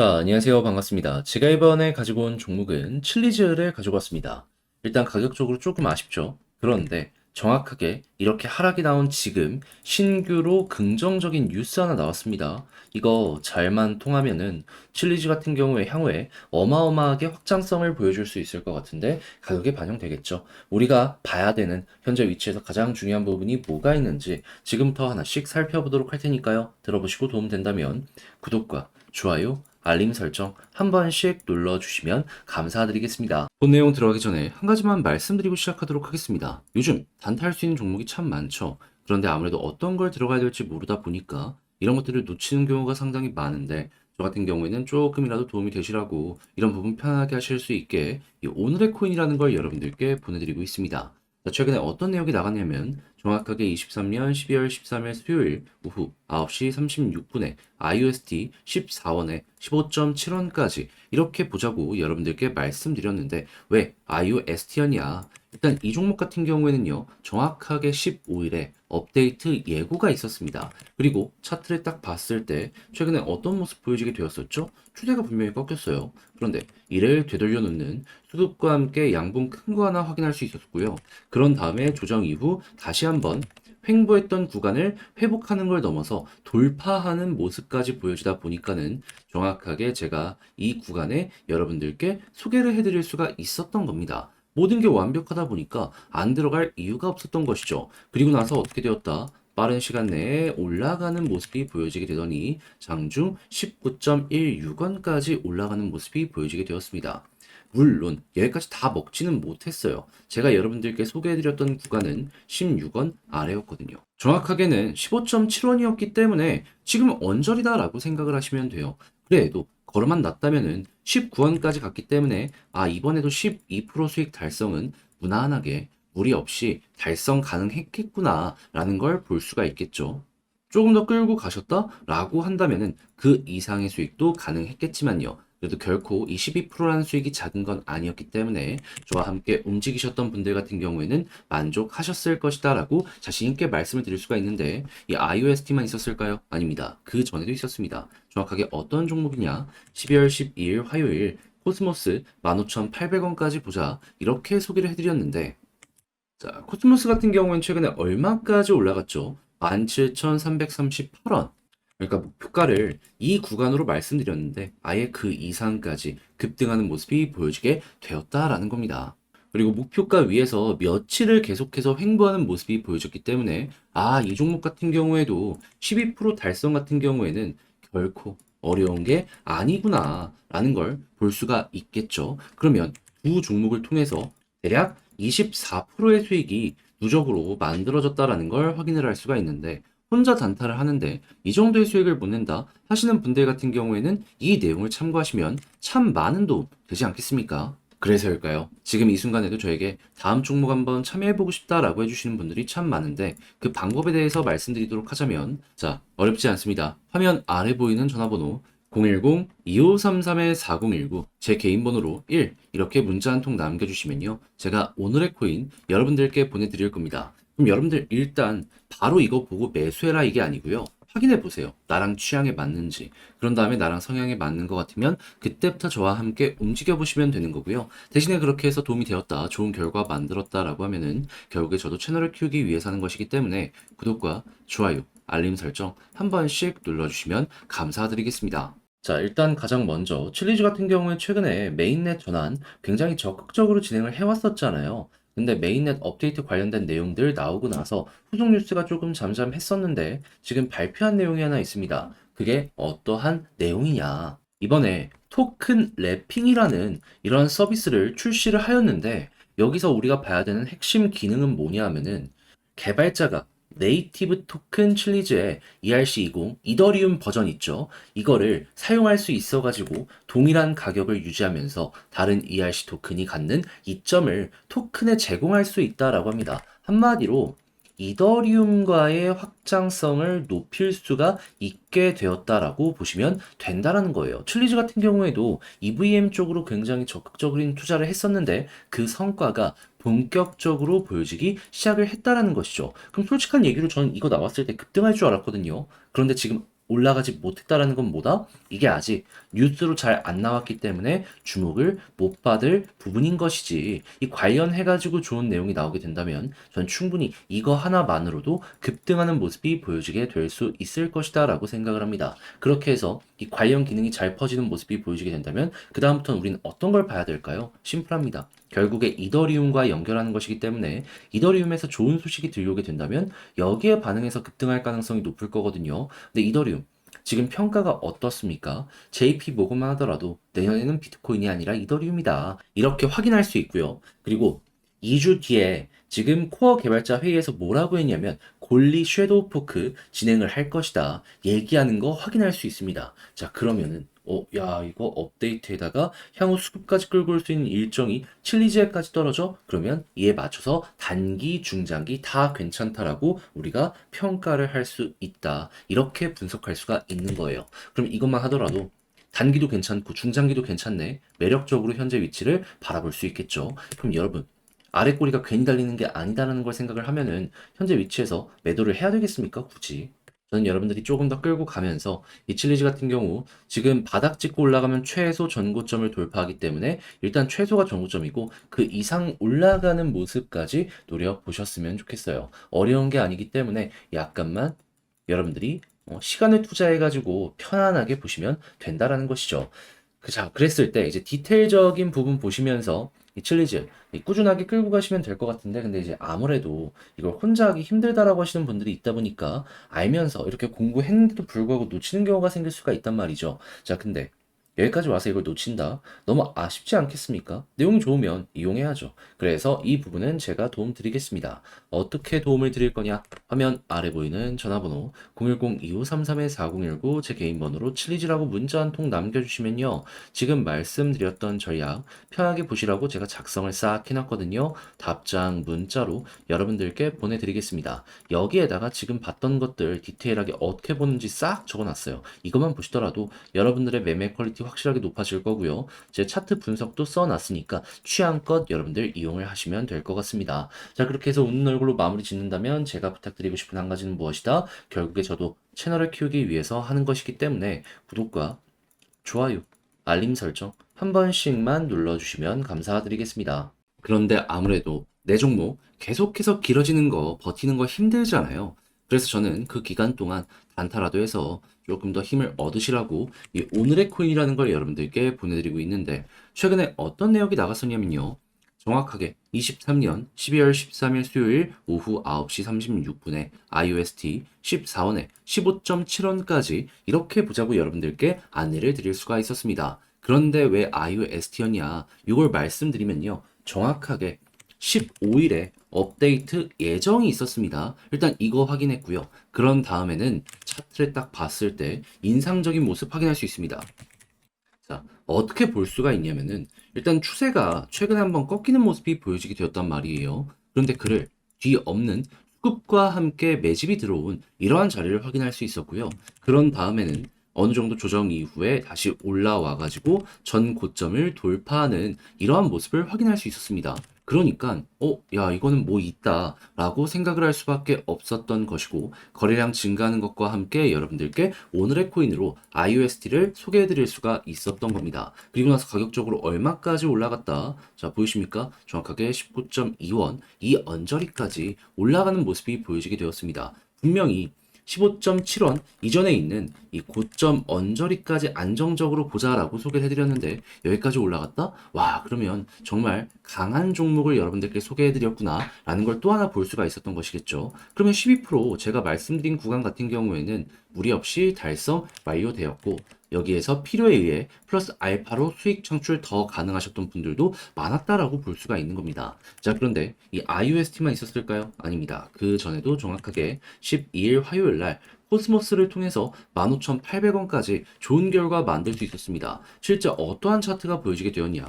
자, 안녕하세요. 반갑습니다. 제가 이번에 가지고 온 종목은 칠리즈를 가지고 왔습니다. 일단 가격적으로 조금 아쉽죠. 그런데 정확하게 이렇게 하락이 나온 지금 신규로 긍정적인 뉴스 하나 나왔습니다. 이거 잘만 통하면은 칠리즈 같은 경우에 향후에 어마어마하게 확장성을 보여줄 수 있을 것 같은데 가격에 반영되겠죠. 우리가 봐야 되는 현재 위치에서 가장 중요한 부분이 뭐가 있는지 지금부터 하나씩 살펴보도록 할 테니까요. 들어보시고 도움된다면 구독과 좋아요, 알림 설정 한 번씩 눌러주시면 감사드리겠습니다. 본 내용 들어가기 전에 한 가지만 말씀드리고 시작하도록 하겠습니다. 요즘 단타할 수 있는 종목이 참 많죠. 그런데 아무래도 어떤 걸 들어가야 될지 모르다 보니까 이런 것들을 놓치는 경우가 상당히 많은데 저 같은 경우에는 조금이라도 도움이 되시라고 이런 부분 편하게 하실 수 있게 이 오늘의 코인이라는 걸 여러분들께 보내드리고 있습니다. 자, 최근에 어떤 내용이 나갔냐면 정확하게 23년 12월 13일 수요일 오후 9시 36분에 IUSD 14원에 15.7원까지 이렇게 보자고 여러분들께 말씀드렸는데 왜 IUSD였냐? 일단 이 종목 같은 경우에는요, 정확하게 15일에 업데이트 예고가 있었습니다. 그리고 차트를 딱 봤을 때 최근에 어떤 모습 보여지게 되었었죠? 추세가 분명히 꺾였어요. 그런데 이를 되돌려 놓는 수급과 함께 양분 큰 거 하나 확인할 수 있었고요. 그런 다음에 조정 이후 다시 한번 횡보했던 구간을 회복하는 걸 넘어서 돌파하는 모습까지 보여지다 보니까는 정확하게 제가 이 구간에 여러분들께 소개를 해드릴 수가 있었던 겁니다. 모든 게 완벽하다 보니까 안 들어갈 이유가 없었던 것이죠. 그리고 나서 어떻게 되었다? 빠른 시간 내에 올라가는 모습이 보여지게 되더니 장중 19.16원까지 올라가는 모습이 보여지게 되었습니다. 물론 여기까지 다 먹지는 못했어요. 제가 여러분들께 소개해드렸던 구간은 16원 아래였거든요. 정확하게는 15.7원이었기 때문에 지금 언저리다라고 생각을 하시면 돼요. 그래도 걸어만 놨다면은 19원까지 갔기 때문에 이번에도 12% 수익 달성은 무난하게 무리 없이 달성 가능했겠구나 라는 걸 볼 수가 있겠죠. 조금 더 끌고 가셨다라고 한다면은 그 이상의 수익도 가능했겠지만요. 그래도 결코 이 12%라는 수익이 작은 건 아니었기 때문에 저와 함께 움직이셨던 분들 같은 경우에는 만족하셨을 것이다 라고 자신있게 말씀을 드릴 수가 있는데 이 IOST만 있었을까요? 아닙니다. 그 전에도 있었습니다. 정확하게 어떤 종목이냐? 12월 12일 화요일 코스모스 15,800원까지 보자 이렇게 소개를 해드렸는데 자, 코스모스 같은 경우는 최근에 얼마까지 올라갔죠? 17,338원. 그러니까 목표가를 이 구간으로 말씀드렸는데 아예 그 이상까지 급등하는 모습이 보여지게 되었다라는 겁니다. 그리고 목표가 위에서 며칠을 계속해서 횡보하는 모습이 보여졌기 때문에 이 종목 같은 경우에도 12% 달성 같은 경우에는 결코 어려운 게 아니구나라는 걸 볼 수가 있겠죠. 그러면 두 종목을 통해서 대략 24%의 수익이 누적으로 만들어졌다라는 걸 확인을 할 수가 있는데 혼자 단타를 하는데 이 정도의 수익을 못 낸다 하시는 분들 같은 경우에는 이 내용을 참고하시면 참 많은 도움 되지 않겠습니까? 그래서일까요? 지금 이 순간에도 저에게 다음 종목 한번 참여해보고 싶다라고 해주시는 분들이 참 많은데 그 방법에 대해서 말씀드리도록 하자면 자, 어렵지 않습니다. 화면 아래 보이는 전화번호 010-2533-4019 제 개인 번호로 1 이렇게 문자 한 통 남겨주시면요. 제가 오늘의 코인 여러분들께 보내드릴 겁니다. 그럼 여러분들 일단 바로 이거 보고 매수해라 이게 아니고요. 확인해 보세요. 나랑 취향에 맞는지. 그런 다음에 나랑 성향에 맞는 것 같으면 그때부터 저와 함께 움직여 보시면 되는 거고요. 대신에 그렇게 해서 도움이 되었다, 좋은 결과 만들었다라고 하면은 결국에 저도 채널을 키우기 위해서 하는 것이기 때문에 구독과 좋아요, 알림 설정 한 번씩 눌러주시면 감사드리겠습니다. 자, 일단 가장 먼저 칠리즈 같은 경우에 최근에 메인넷 전환 굉장히 적극적으로 진행을 해왔었잖아요. 근데 메인넷 업데이트 관련된 내용들 나오고 나서 후속 뉴스가 조금 잠잠했었는데 지금 발표한 내용이 하나 있습니다. 그게 어떠한 내용이냐? 이번에 토큰 랩핑이라는 이런 서비스를 출시를 하였는데 여기서 우리가 봐야 되는 핵심 기능은 뭐냐 하면은 개발자가 네이티브 토큰 칠리즈의 ERC20 이더리움 버전 있죠. 이거를 사용할 수 있어가지고 동일한 가격을 유지하면서 다른 ERC 토큰이 갖는 이점을 토큰에 제공할 수 있다라고 합니다. 한마디로 이더리움과의 확장성을 높일 수가 있게 되었다라고 보시면 된다라는 거예요. 칠리즈 같은 경우에도 EVM 쪽으로 굉장히 적극적인 투자를 했었는데 그 성과가 본격적으로 보여지기 시작을 했다라는 것이죠. 그럼 솔직한 얘기로 저는 이거 나왔을 때 급등할 줄 알았거든요. 그런데 지금 올라가지 못했다라는 건 뭐다? 이게 아직 뉴스로 잘 안 나왔기 때문에 주목을 못 받을 부분인 것이지. 이 관련해가지고 좋은 내용이 나오게 된다면 전 충분히 이거 하나만으로도 급등하는 모습이 보여지게 될 수 있을 것이다 라고 생각을 합니다. 그렇게 해서 이 관련 기능이 잘 퍼지는 모습이 보여지게 된다면 그다음부터는 우리는 어떤 걸 봐야 될까요? 심플합니다. 결국에 이더리움과 연결하는 것이기 때문에 이더리움에서 좋은 소식이 들려오게 된다면 여기에 반응해서 급등할 가능성이 높을 거거든요. 근데 이더리움 지금 평가가 어떻습니까? JP 모건만 하더라도 내년에는 비트코인이 아니라 이더리움이다. 이렇게 확인할 수 있고요. 그리고 2주 뒤에 지금 코어 개발자 회의에서 뭐라고 했냐면 골리 섀도우 포크 진행을 할 것이다. 얘기하는 거 확인할 수 있습니다. 자, 그러면은 야, 이거 업데이트에다가 향후 수급까지 끌고 올 수 있는 일정이 칠리지에까지 떨어져? 그러면 이에 맞춰서 단기, 중장기 다 괜찮다라고 우리가 평가를 할 수 있다. 이렇게 분석할 수가 있는 거예요. 그럼 이것만 하더라도 단기도 괜찮고 중장기도 괜찮네. 매력적으로 현재 위치를 바라볼 수 있겠죠. 그럼 여러분, 아래 꼬리가 괜히 달리는 게 아니다라는 걸 생각을 하면은 현재 위치에서 매도를 해야 되겠습니까? 굳이. 저는 여러분들이 조금 더 끌고 가면서 이 칠리지 같은 경우 지금 바닥 찍고 올라가면 최소 전고점을 돌파하기 때문에 일단 최소가 전고점이고 그 이상 올라가는 모습까지 노려보셨으면 좋겠어요. 어려운 게 아니기 때문에 약간만 여러분들이 시간을 투자해가지고 편안하게 보시면 된다라는 것이죠. 자, 그랬을 때 이제 디테일적인 부분 보시면서 이 칠리즈 꾸준하게 끌고 가시면 될 것 같은데 근데 이제 아무래도 이걸 혼자 하기 힘들다라고 하시는 분들이 있다 보니까 알면서 이렇게 공부했는데도 불구하고 놓치는 경우가 생길 수가 있단 말이죠. 자, 근데 여기까지 와서 이걸 놓친다? 너무 아쉽지 않겠습니까? 내용이 좋으면 이용해야죠. 그래서 이 부분은 제가 도움 드리겠습니다. 어떻게 도움을 드릴 거냐? 화면 아래 보이는 전화번호 010-2533-4019 제 개인 번호로 칠리즈라고 문자 한 통 남겨주시면요. 지금 말씀드렸던 전략 편하게 보시라고 제가 작성을 싹 해놨거든요. 답장 문자로 여러분들께 보내드리겠습니다. 여기에다가 지금 봤던 것들 디테일하게 어떻게 보는지 싹 적어놨어요. 이것만 보시더라도 여러분들의 매매 퀄리티 확실하게 높아질 거고요. 제 차트 분석도 써놨으니까 취향껏 여러분들 이용을 하시면 될 것 같습니다. 자, 그렇게 해서 웃는 얼굴로 마무리 짓는다면 제가 부탁드리고 싶은 한 가지는 무엇이다? 결국에 저도 채널을 키우기 위해서 하는 것이기 때문에 구독과 좋아요, 알림 설정 한 번씩만 눌러주시면 감사드리겠습니다. 그런데 아무래도 내 종목 계속해서 길어지는 거 버티는 거 힘들잖아요. 그래서 저는 그 기간 동안 단타라도 해서 조금 더 힘을 얻으시라고 이 오늘의 코인이라는 걸 여러분들께 보내드리고 있는데 최근에 어떤 내역이 나갔었냐면요. 정확하게 23년 12월 13일 수요일 오후 9시 36분에 IUST 14원에 15.7원까지 이렇게 보자고 여러분들께 안내를 드릴 수가 있었습니다. 그런데 왜 IUST였냐? 이걸 말씀드리면요. 정확하게 15일에 업데이트 예정이 있었습니다. 일단 이거 확인했고요. 그런 다음에는 차트를 딱 봤을 때 인상적인 모습 확인할 수 있습니다. 자, 어떻게 볼 수가 있냐면은 일단 추세가 최근에 한번 꺾이는 모습이 보여지게 되었단 말이에요. 그런데 그를 뒤엎는 수급과 함께 매집이 들어온 이러한 자리를 확인할 수 있었고요. 그런 다음에는 어느 정도 조정 이후에 다시 올라와 가지고 전 고점을 돌파하는 이러한 모습을 확인할 수 있었습니다. 그러니까 야, 이거는 뭐 있다라고 생각을 할 수밖에 없었던 것이고 거래량 증가하는 것과 함께 여러분들께 오늘의 코인으로 IUST를 소개해 드릴 수가 있었던 겁니다. 그리고 나서 가격적으로 얼마까지 올라갔다. 자, 보이십니까? 정확하게 19.2원 이 언저리까지 올라가는 모습이 보여지게 되었습니다. 분명히 15.7원 이전에 있는 이 고점 언저리까지 안정적으로 보자라고 소개를 해드렸는데 여기까지 올라갔다? 와, 그러면 정말 강한 종목을 여러분들께 소개해드렸구나 라는 걸 또 하나 볼 수가 있었던 것이겠죠. 그러면 12% 제가 말씀드린 구간 같은 경우에는 무리 없이 달성 완료되었고 여기에서 필요에 의해 플러스 알파로 수익 창출 더 가능하셨던 분들도 많았다라고 볼 수가 있는 겁니다. 자, 그런데 이 IUST만 있었을까요? 아닙니다. 그 전에도 정확하게 12일 화요일 날 코스모스를 통해서 15,800원까지 좋은 결과 만들 수 있었습니다. 실제 어떠한 차트가 보여지게 되었냐?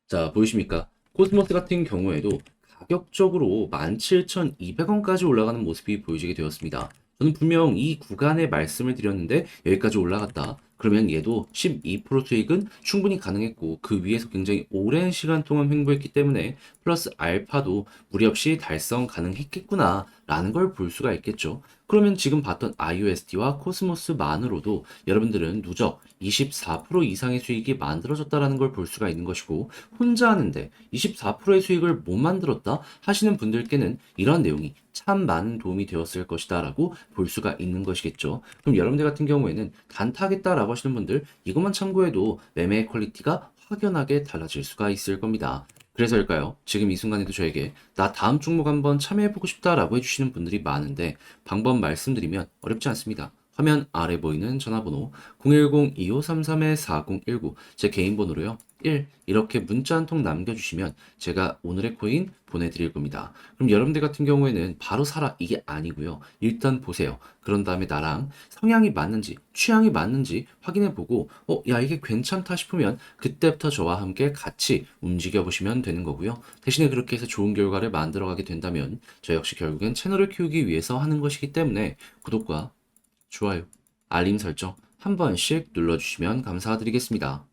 자, 보이십니까? 코스모스 같은 경우에도 가격적으로 17,200원까지 올라가는 모습이 보여지게 되었습니다. 저는 분명 이 구간에 말씀을 드렸는데 여기까지 올라갔다. 그러면 얘도 12% 수익은 충분히 가능했고 그 위에서 굉장히 오랜 시간 동안 횡보했기 때문에 플러스 알파도 무리 없이 달성 가능했겠구나 라는 걸 볼 수가 있겠죠. 그러면 지금 봤던 IUSD와 코스모스만으로도 여러분들은 누적 24% 이상의 수익이 만들어졌다라는 걸 볼 수가 있는 것이고, 혼자 하는데 24%의 수익을 못 만들었다 하시는 분들께는 이런 내용이 참 많은 도움이 되었을 것이다 라고 볼 수가 있는 것이겠죠. 그럼 여러분들 같은 경우에는 단타하겠다라고 하시는 분들, 이것만 참고해도 매매의 퀄리티가 확연하게 달라질 수가 있을 겁니다. 그래서일까요? 지금 이 순간에도 저에게 나 다음 종목 한번 참여해보고 싶다라고 해주시는 분들이 많은데, 방법 말씀드리면 어렵지 않습니다. 화면 아래 보이는 전화번호 010-2533-4019, 제 개인 번호로요. 이렇게 문자 한 통 남겨주시면 제가 오늘의 코인 보내드릴 겁니다. 그럼 여러분들 같은 경우에는 바로 사라 이게 아니고요. 일단 보세요. 그런 다음에 나랑 성향이 맞는지 취향이 맞는지 확인해보고 야 이게 괜찮다 싶으면 그때부터 저와 함께 같이 움직여보시면 되는 거고요. 대신에 그렇게 해서 좋은 결과를 만들어가게 된다면 저 역시 결국엔 채널을 키우기 위해서 하는 것이기 때문에 구독과 좋아요, 알림 설정 한 번씩 눌러주시면 감사드리겠습니다.